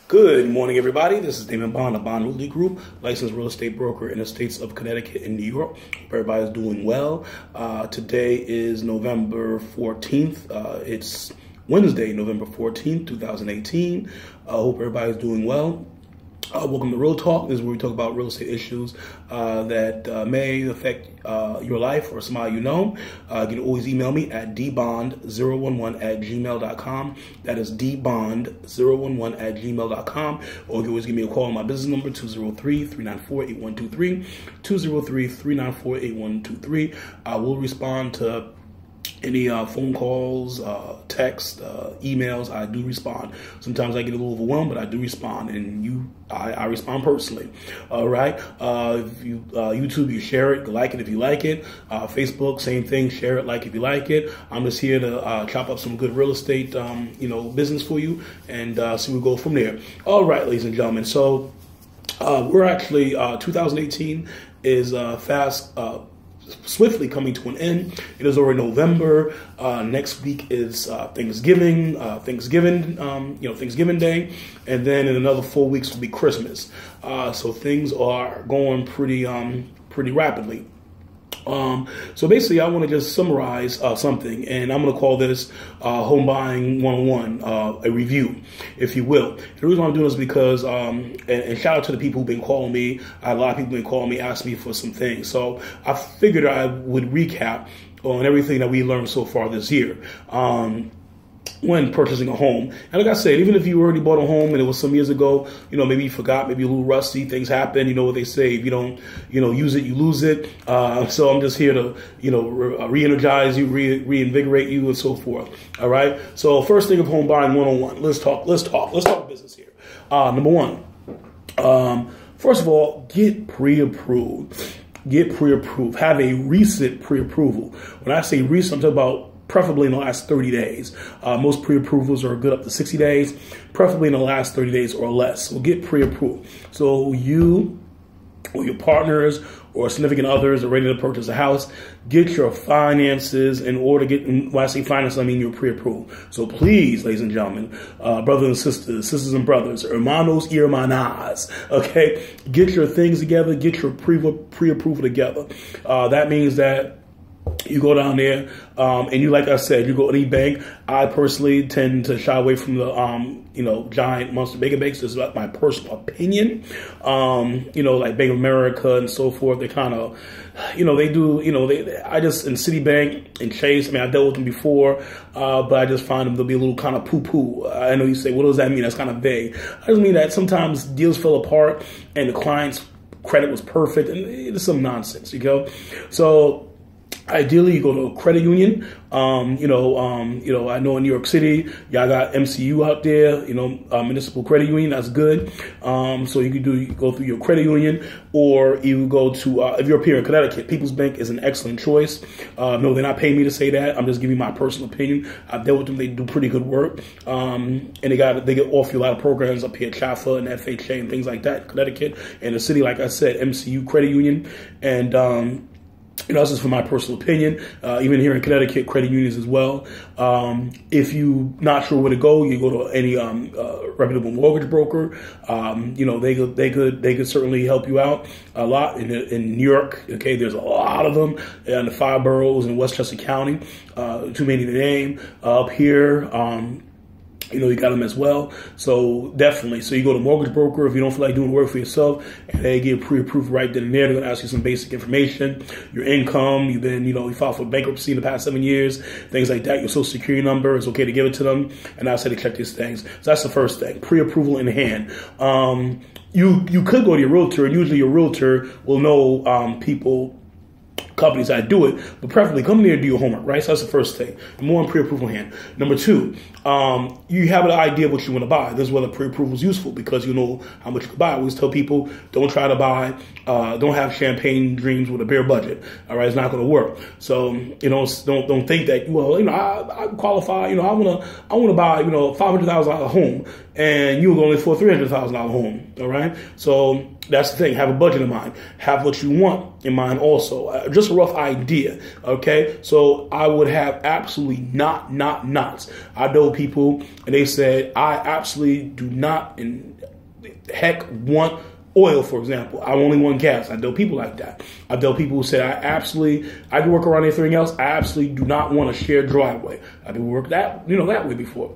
Good morning, everybody. This is Damon Bond of Bond Realty Group, licensed real estate broker in the states of Connecticut and New York. Hope everybody's doing well. Today is November 14th. It's Wednesday, November 14th, 2018. Hope everybody's doing well. Welcome to Real Talk. This is where we talk about real estate issues that may affect your life or somebody you know. You can always email me at dbond011@gmail.com. That is dbond011@gmail.com. Or you can always give me a call on my business number, 203-394-8123, 203-394-8123. I will respond to any phone calls, text, emails. I do respond. Sometimes I get a little overwhelmed, but I do respond, and I respond personally. All right. If you YouTube, you share it, like it if you like it. Facebook, same thing. Share it, like if you like it. I'm just here to chop up some good real estate, business for you, and see where we go from there. All right, ladies and gentlemen. So we're actually 2018 is swiftly coming to an end. It is already November. Next week is Thanksgiving, Thanksgiving Day, and then in another 4 weeks will be Christmas. So things are going pretty rapidly. So basically, I want to just summarize something, and I'm going to call this Home Buying 101, a review, if you will. The reason I'm doing this is because, and shout out to the people who've been calling me. A lot of people have been calling me, asking me for some things. So I figured I would recap on everything that we learned so far this year. When purchasing a home. And like I said, even if you already bought a home and it was some years ago, maybe you forgot, maybe a little rusty, things happen. You know what they say, if you don't, use it, you lose it. So I'm just here to, re-energize you, reinvigorate you, and so forth. All right. So first thing of Home Buying 101. Let's talk business here. Number one, first of all, get pre-approved. Have a recent pre-approval. When I say recent, I'm talking about preferably in the last 30 days. Most pre-approvals are good up to 60 days, preferably in the last 30 days or less. So get pre-approved. So you or your partners or significant others are ready to purchase a house, get your finances in order. When I say finance, I mean you're pre-approved. So please, ladies and gentlemen, brothers and sisters and brothers, hermanos y hermanas, okay, get your things together, get your pre-approval together. That means that you go down there, and like I said, you go to any bank. I personally tend to shy away from the, giant monster mega banks. This is my personal opinion. Like Bank of America and so forth. They kind of, they do, I just, in Citibank and Chase, I dealt with them before, but I just find them to be a little kind of poo-poo. I know you say, what does that mean? That's kind of vague. I just mean that sometimes deals fell apart and the client's credit was perfect, and it's some nonsense, So ideally, you go to a credit union. I know in New York City, y'all got MCU out there, municipal credit union. That's good. So you go through your credit union, or you go to, if you're up here in Connecticut, People's Bank is an excellent choice. No, they're not paying me to say that. I'm just giving you my personal opinion. I've dealt with them. They do pretty good work. And they get offer you a lot of programs up here, CHFA and FHA and things like that in Connecticut. And the city, like I said, MCU credit union. And, this is for my personal opinion. Even here in Connecticut, credit unions as well. If you're not sure where to go, you go to any reputable mortgage broker. They could certainly help you out a lot in New York. Okay, there's a lot of them in the 5 boroughs in Westchester County. Too many to name. Up here, you got them as well. So definitely. So you go to mortgage broker if you don't feel like doing work for yourself, and they get pre-approved right then and there. They're going to ask you some basic information, your income. You've been, you filed for bankruptcy in the past 7 years, things like that. Your social security number. It's okay to give it to them, and I'll say to check these things. So that's the first thing. Pre-approval in hand. You could go to your realtor, and usually your realtor will know companies that do it, but preferably come there and do your homework, right? So that's the first thing. More on pre-approval hand. Number two, you have an idea of what you want to buy. This is where the pre-approval is useful, because you know how much you can buy. I always tell people, don't try to buy, don't have champagne dreams with a bare budget. All right, it's not going to work. So don't think that I qualify. I want to buy $500,000 home, and you're going for a $300,000 home. All right, so That's the thing. Have a budget in mind. Have what you want in mind also. Just a rough idea, okay? So I would have absolutely nots. I know people, and they said, I absolutely do not, and heck, want oil, for example. I only want gas. I know people like that. I know people who said, I can work around anything else. I absolutely do not want a shared driveway. I can work that way before.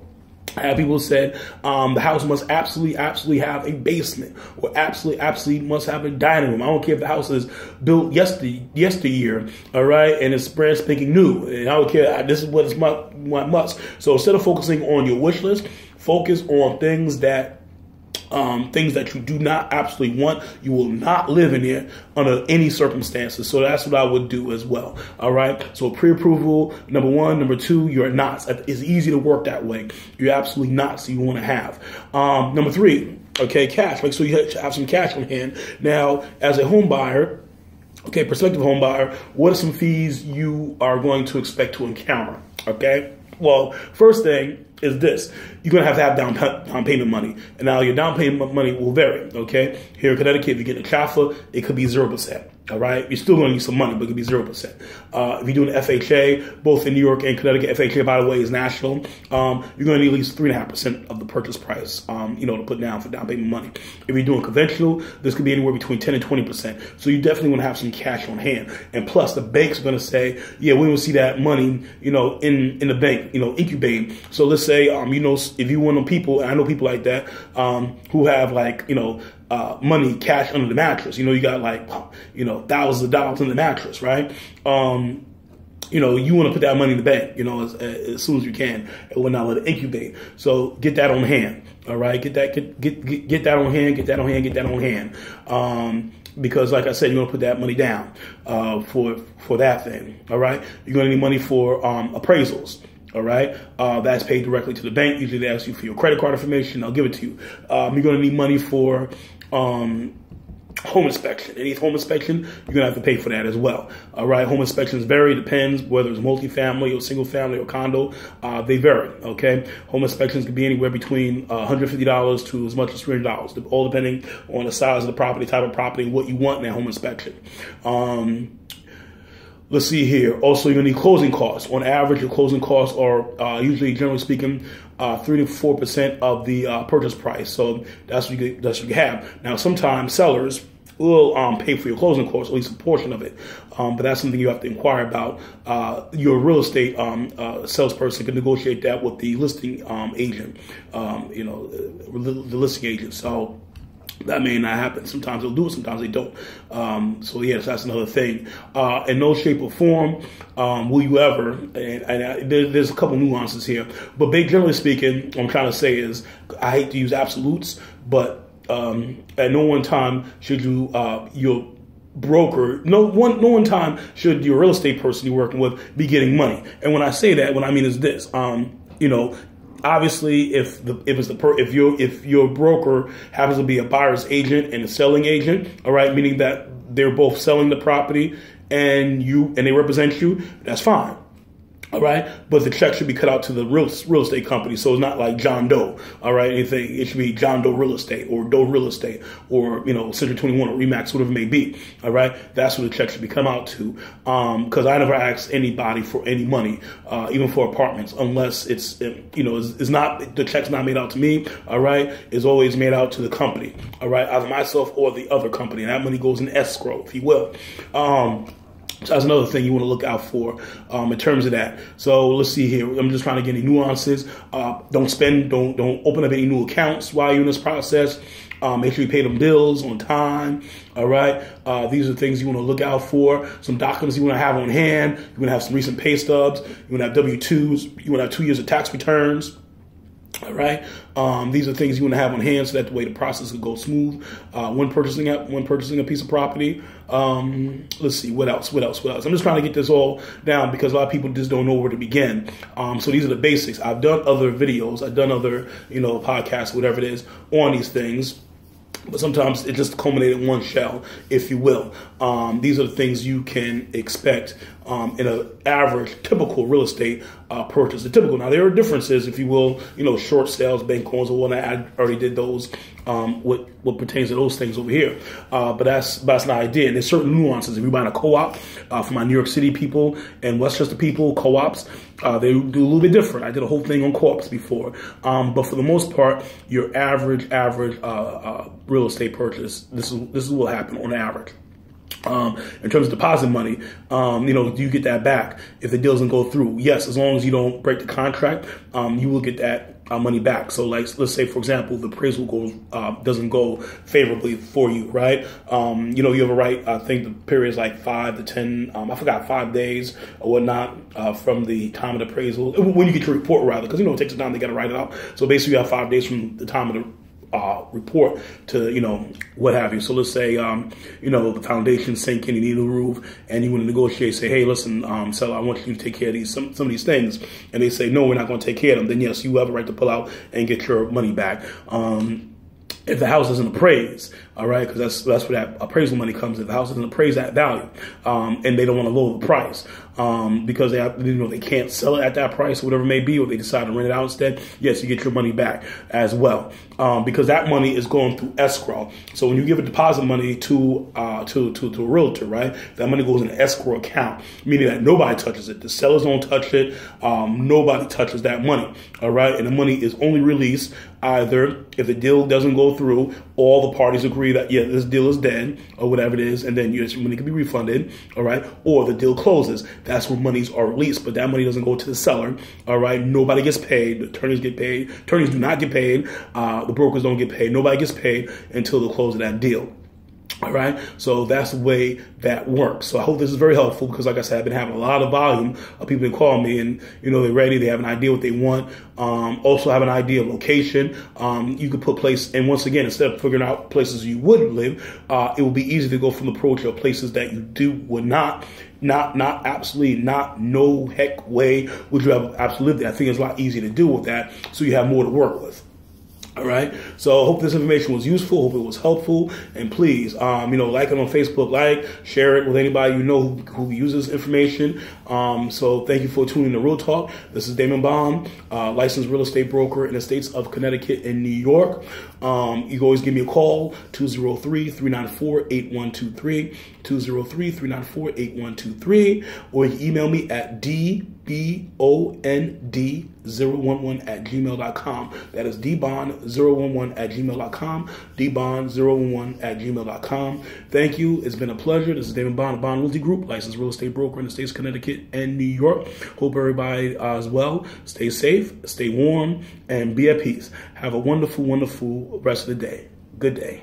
I have people who said the house must absolutely have a basement, or absolutely must have a dining room. I don't care if the house is built yesteryear, all right, and it's brand spanking new. And I don't care. This is what it's must. So instead of focusing on your wish list, focus on things that you do not absolutely want. You will not live in there under any circumstances. So that's what I would do as well. All right. So pre-approval, number one. Number two, you're not. It's easy to work that way. You're absolutely not. So you want to have. Number three, okay, cash. Make sure you have some cash on hand. Now, as a home buyer, okay, prospective home buyer, what are some fees you are going to expect to encounter? Okay. Well, first thing is this. You're going to have down payment money. And now your down payment money will vary, okay? Here in Connecticut, if you get a CHFA, it could be 0%, all right? You're still going to need some money, but it could be 0%. If you're doing FHA, both in New York and Connecticut, FHA, by the way, is national, you're going to need at least 3.5% of the purchase price, to put down for down payment money. If you're doing conventional, this could be anywhere between 10 and 20%. So you definitely want to have some cash on hand. And plus, the bank's going to say, yeah, we will see that money, in the bank, incubating. So let's say, if you want people, and I know people like that, who have money, cash under the mattress. You got thousands of dollars in the mattress, right? You want to put that money in the bank, as soon as you can, and will not let it incubate. So get that on hand. All right. Get that on hand, get that on hand. Because like I said, you're going to put that money down, for that thing. All right. You're going to need money for, appraisals. All right. That's paid directly to the bank. Usually they ask you for your credit card information. They'll give it to you. You're going to need money for, home inspection. Any home inspection, you're going to have to pay for that as well. All right. Home inspections vary. Depends whether it's multifamily or single family or condo. They vary. Okay. Home inspections can be anywhere between $150 to as much as $300, all depending on the size of the property, type of property, what you want in that home inspection. Let's see here. Also, you're going to need closing costs. On average, your closing costs are usually, generally speaking, 3 to 4% of the purchase price. So that's what you have. Now, sometimes sellers will pay for your closing costs, at least a portion of it. But that's something you have to inquire about. Your real estate salesperson can negotiate that with the listing agent, the listing agent. So that may not happen. Sometimes they'll do it, sometimes they don't. So yes, that's another thing. In no shape or form will you ever, and there's a couple nuances here, but generally speaking, what I'm trying to say is, I hate to use absolutes, but at no one time should you, your broker, no one time should your real estate person you're working with be getting money. And when I say that, what I mean is this, obviously, if your broker happens to be a buyer's agent and a selling agent, all right, meaning that they're both selling the property and they represent you, that's fine. All right. But the check should be cut out to the real estate company. So it's not like John Doe. All right. Anything. It should be John Doe Real Estate or Doe Real Estate or, Century 21 or Remax, whatever it may be. All right. That's what the check should be come out to. Because I never ask anybody for any money, even for apartments, unless it's not, the check's not made out to me. All right. It's always made out to the company. All right. Either myself or the other company. And that money goes in escrow, if you will. So that's another thing you want to look out for in terms of that. So let's see here. I'm just trying to get any nuances. Don't open up any new accounts while you're in this process. Make sure you pay them bills on time. All right. These are things you want to look out for. Some documents you want to have on hand. You want to have some recent pay stubs. You want to have W-2s. You want to have 2 years of tax returns. All right. These are things you want to have on hand so that the way the process will go smooth when purchasing a piece of property. Let's see what else. I'm just trying to get this all down because a lot of people just don't know where to begin. So these are the basics. I've done other videos. I've done other podcasts, whatever it is, on these things. But sometimes it just culminates in one shell, if you will. These are the things you can expect in an average, typical real estate purchase. The typical. Now, there are differences, if you will, short sales, bank loans, or whatnot. I already did those, what pertains to those things over here. But that's not the idea. And there's certain nuances. If you're buying a co-op, for my New York City people and Westchester people, co-ops, they do a little bit different. I did a whole thing on co-ops before. But for the most part, your average real estate purchase, this is what will happen on average. In terms of deposit money, do you get that back if the deal doesn't go through? Yes, as long as you don't break the contract, you will get that money back. So, like, let's say, for example, the appraisal doesn't go favorably for you, right? You have a right. I think the period is like 5 to 10. I forgot 5 days or whatnot from the time of the appraisal when you get your report, rather, because it takes time. They got to write it out. So basically, you have 5 days from the time of the report to, what have you. So let's say, the foundation's sinking, you need a roof, and you want to negotiate, say, hey, listen, seller, I want you to take care of some of these things. And they say, no, we're not going to take care of them. Then yes, you have a right to pull out and get your money back. If the house isn't appraised, all right, because that's where that appraisal money comes. If the house isn't appraised at value, and they don't want to lower the price, because they can't sell it at that price or whatever it may be, or they decide to rent it out instead, yes, you get your money back as well, because that money is going through escrow. So when you give a deposit money to a realtor, right, that money goes in an escrow account, meaning that nobody touches it. The sellers don't touch it. Nobody touches that money, all right, and the money is only released either if the deal doesn't go through, all the parties agree that, yeah, this deal is dead or whatever it is, and then your money can be refunded, all right, or the deal closes. That's when monies are released, but that money doesn't go to the seller, all right? Nobody gets paid. The attorneys get paid. Attorneys do not get paid. The brokers don't get paid. Nobody gets paid until the close of that deal. All right, so that's the way that works. So I hope this is very helpful because, like I said, I've been having a lot of volume of people that call me, and they're ready. They have an idea what they want. Also have an idea of location. You could put place, and once again, instead of figuring out places you would live, it will be easy to go from the approach of places that you would not absolutely not, no heck way would you have absolutely. I think it's a lot easier to do with that, so you have more to work with. All right. So I hope this information was useful. Hope it was helpful. And please, like it on Facebook, share it with anybody who uses information. So thank you for tuning to Real Talk. This is Damon Bond, licensed real estate broker in the states of Connecticut and New York. You can always give me a call, 203-394-8123, 203-394-8123, or you can email me at dbond011@gmail.com. That is dbond011@gmail.com, dbond011@gmail.com. Thank you. It's been a pleasure. This is Damon Bond, Bond Realty Group, licensed real estate broker in the states of Connecticut and New York. Hope everybody as well. Stay safe, stay warm, and be at peace. Have a wonderful, wonderful rest of the day. Good day.